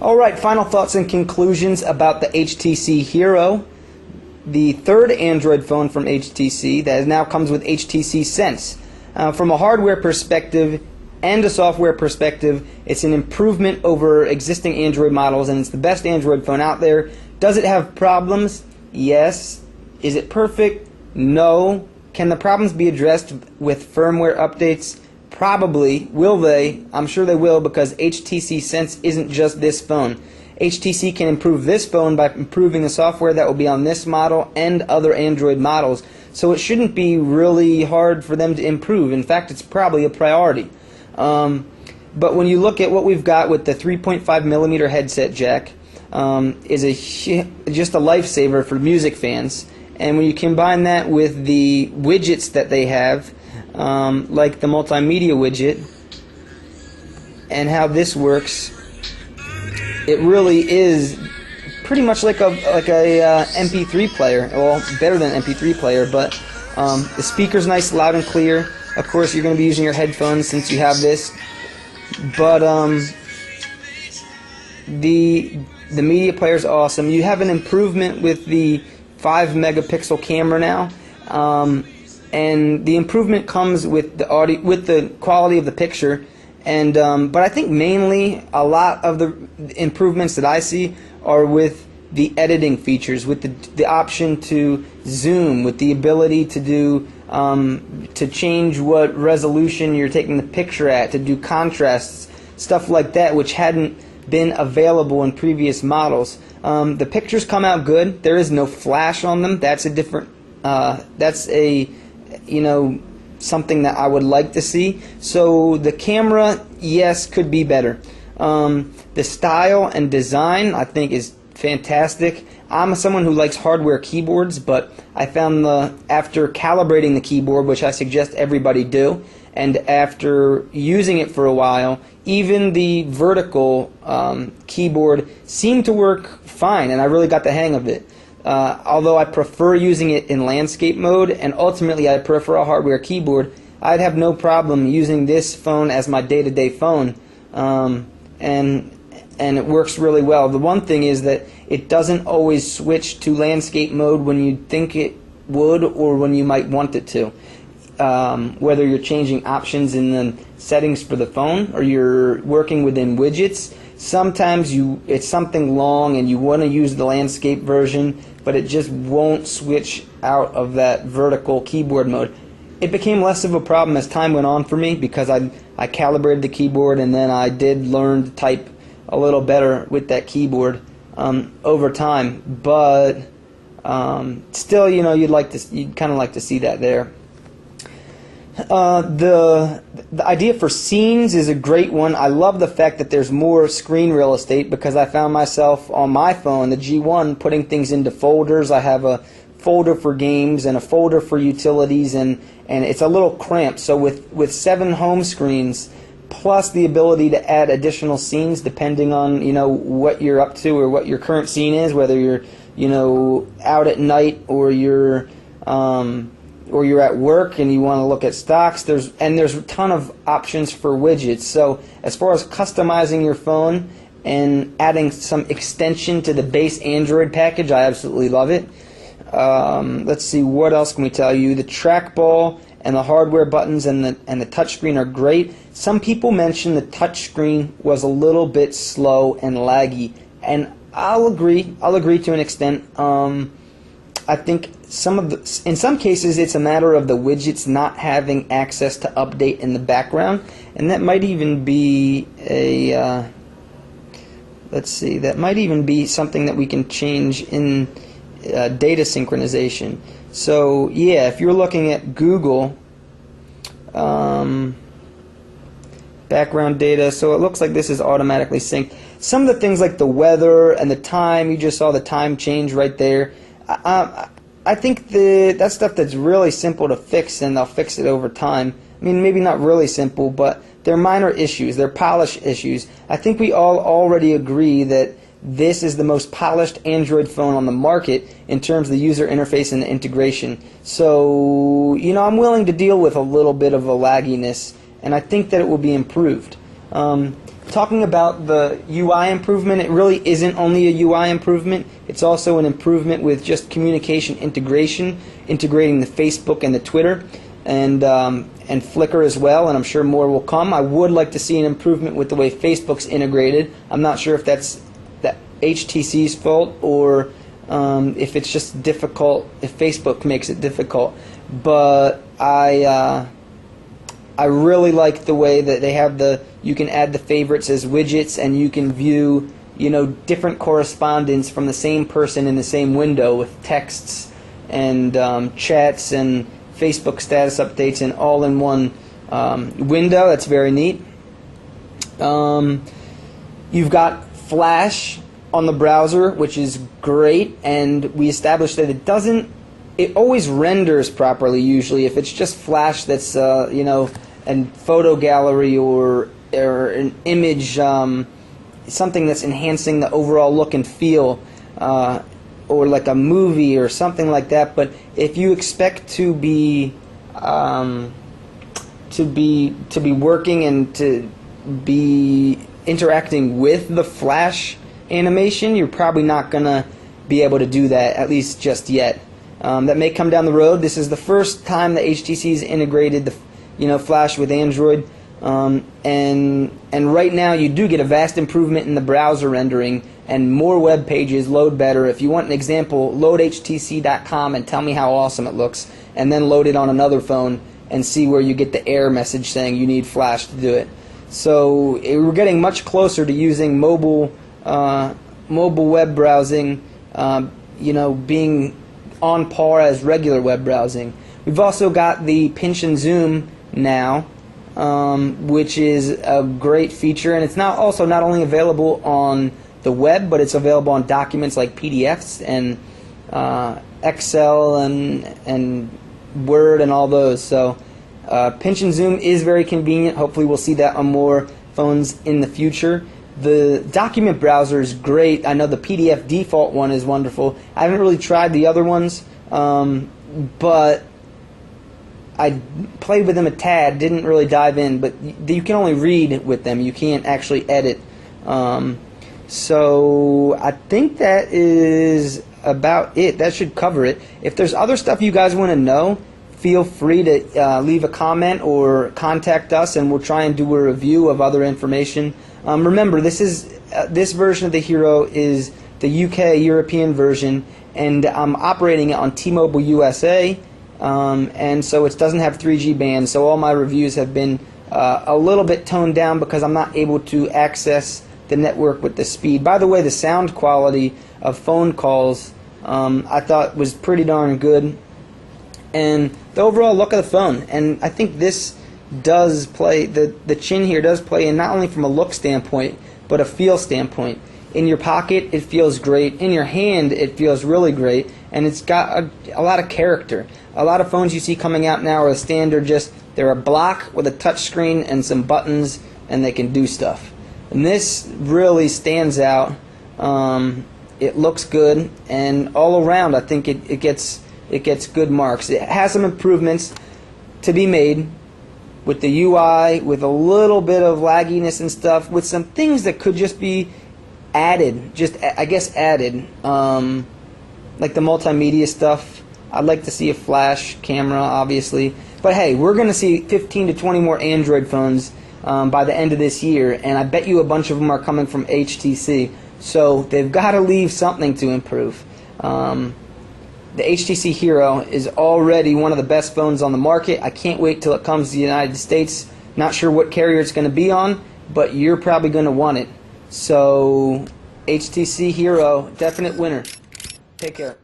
Alright, final thoughts and conclusions about the HTC Hero, the third Android phone from HTC that now comes with HTC Sense. From a hardware perspective and a software perspective, it's an improvement over existing Android models, and it's the best Android phone out there. Does it have problems? Yes. Is it perfect? No. Can the problems be addressed with firmware updates? Probably. Will they? I'm sure they will, because HTC Sense isn't just this phone. HTC can improve this phone by improving the software that will be on this model and other Android models. So it shouldn't be really hard for them to improve. In fact, it's probably a priority. But when you look at what we've got with the 3.5mm headset jack, is just a lifesaver for music fans. And when you combine that with the widgets that they have, like the multimedia widget, and how this works, it really is pretty much like a MP3 player. Well, better than an MP3 player, but the speaker's nice, loud and clear. Of course, you're going to be using your headphones since you have this, but the media player is awesome. You have an improvement with the 5-megapixel camera now, and the improvement comes with the audio, with the quality of the picture. And but I think mainly a lot of the improvements that I see are with the editing features, with the option to zoom, with the ability to do to change what resolution you're taking the picture at, to do contrasts, stuff like that, which hadn't been available in previous models. The pictures come out good. There is no flash on them. That's a different. That's a, something that I would like to see. So the camera, yes, could be better. The style and design, I think, is fantastic. I'm someone who likes hardware keyboards, but I found after calibrating the keyboard, which I suggest everybody do, and after using it for a while, even the vertical keyboard seemed to work fine, and I really got the hang of it. Although I prefer using it in landscape mode, and ultimately I prefer a hardware keyboard, I'd have no problem using this phone as my day-to-day phone, and it works really well. The one thing is that it doesn't always switch to landscape mode when you think it would or when you might want it to. Whether you're changing options in the settings for the phone or you're working within widgets, sometimes it's something long and you want to use the landscape version, but it just won't switch out of that vertical keyboard mode. It became less of a problem as time went on for me, because I calibrated the keyboard, and then I did learn to type a little better with that keyboard over time. But still, you'd kind of like to see that there. The idea for scenes is a great one. I love the fact that there's more screen real estate, because I found myself on my phone, the G1, putting things into folders. I have a folder for games and a folder for utilities, and it's a little cramped. So with 7 home screens, plus the ability to add additional scenes depending on what you're up to or what your current scene is, whether you're out at night or you're at work and you want to look at stocks. There's a ton of options for widgets. So as far as customizing your phone and adding some extension to the base Android package, I absolutely love it. Let's see, what else can we tell you? The trackball and the hardware buttons and the touchscreen are great. Some people mentioned the touchscreen was a little bit slow and laggy, and I'll agree to an extent. I think in some cases it's a matter of the widgets not having access to update in the background, and that might even be that might even be something that we can change in data synchronization. So yeah, if you're looking at Google background data, so it looks like this is automatically synced. Some of the things like the weather and the time, you just saw the time change right there. I think that's stuff that's really simple to fix, and they'll fix it over time. I mean, maybe not really simple, but they're minor issues. They're polish issues. I think we all already agree that this is the most polished Android phone on the market in terms of the user interface and the integration. So, I'm willing to deal with a little bit of a lagginess, and I think that it will be improved. talking about the UI improvement, it really isn't only a UI improvement. It's also an improvement with just communication integration, integrating the Facebook and the Twitter, and Flickr as well, and I'm sure more will come. I would like to see an improvement with the way Facebook's integrated. I'm not sure if that's the HTC's fault or if it's just difficult, if Facebook makes it difficult. But I really like the way that they have you can add the favorites as widgets, and you can view, different correspondence from the same person in the same window with texts and chats and Facebook status updates and all in one window. That's very neat. You've got Flash on the browser, which is great, and we established that it always renders properly usually. If it's just Flash that's a photo gallery or an image, something that's enhancing the overall look and feel, or like a movie or something like that. But if you expect to be working and to be interacting with the Flash animation, you're probably not gonna be able to do that, at least just yet. That may come down the road. This is the first time that HTC's integrated the Flash with Android, and right now you do get a vast improvement in the browser rendering, and more web pages load better. If you want an example, load htc.com and tell me how awesome it looks, and then load it on another phone and see where you get the error message saying you need Flash to do it. So we're getting much closer to using mobile web browsing, being on par as regular web browsing. We've also got the pinch and zoom now, which is a great feature, and it's also not only available on the web, but it's available on documents like PDFs and Excel and Word and all those. So pinch and zoom is very convenient. Hopefully we'll see that on more phones in the future. The document browser is great. I know the PDF default one is wonderful. I haven't really tried the other ones, but I played with them a tad, didn't really dive in, but you can only read with them. You can't actually edit. So I think that is about it. That should cover it. If there's other stuff you guys want to know, feel free to leave a comment or contact us, and we'll try and do a review of other information. Remember, this version of the Hero is the UK European version, and I'm operating it on T-Mobile USA, and so it doesn't have 3G band. So all my reviews have been a little bit toned down because I'm not able to access the network with the speed. By the way, the sound quality of phone calls I thought was pretty darn good, and the overall look of the phone. And I think this does play, the chin here does play in, not only from a look standpoint but a feel standpoint. In your pocket it feels great, in your hand it feels really great, and it's got a lot of character. A lot of phones you see coming out now are standard, they're a block with a touch screen and some buttons and they can do stuff. And this really stands out. It looks good, and all around I think it gets good marks. It has some improvements to be made with the UI, with a little bit of lagginess and stuff, with some things that could just be added, added, like the multimedia stuff. I'd like to see a flash camera, obviously, but hey, we're going to see 15 to 20 more Android phones by the end of this year, and I bet you a bunch of them are coming from HTC, so they've got to leave something to improve. The HTC Hero is already one of the best phones on the market. I can't wait till it comes to the United States. Not sure what carrier it's going to be on, but you're probably going to want it. So HTC Hero, definite winner. Take care.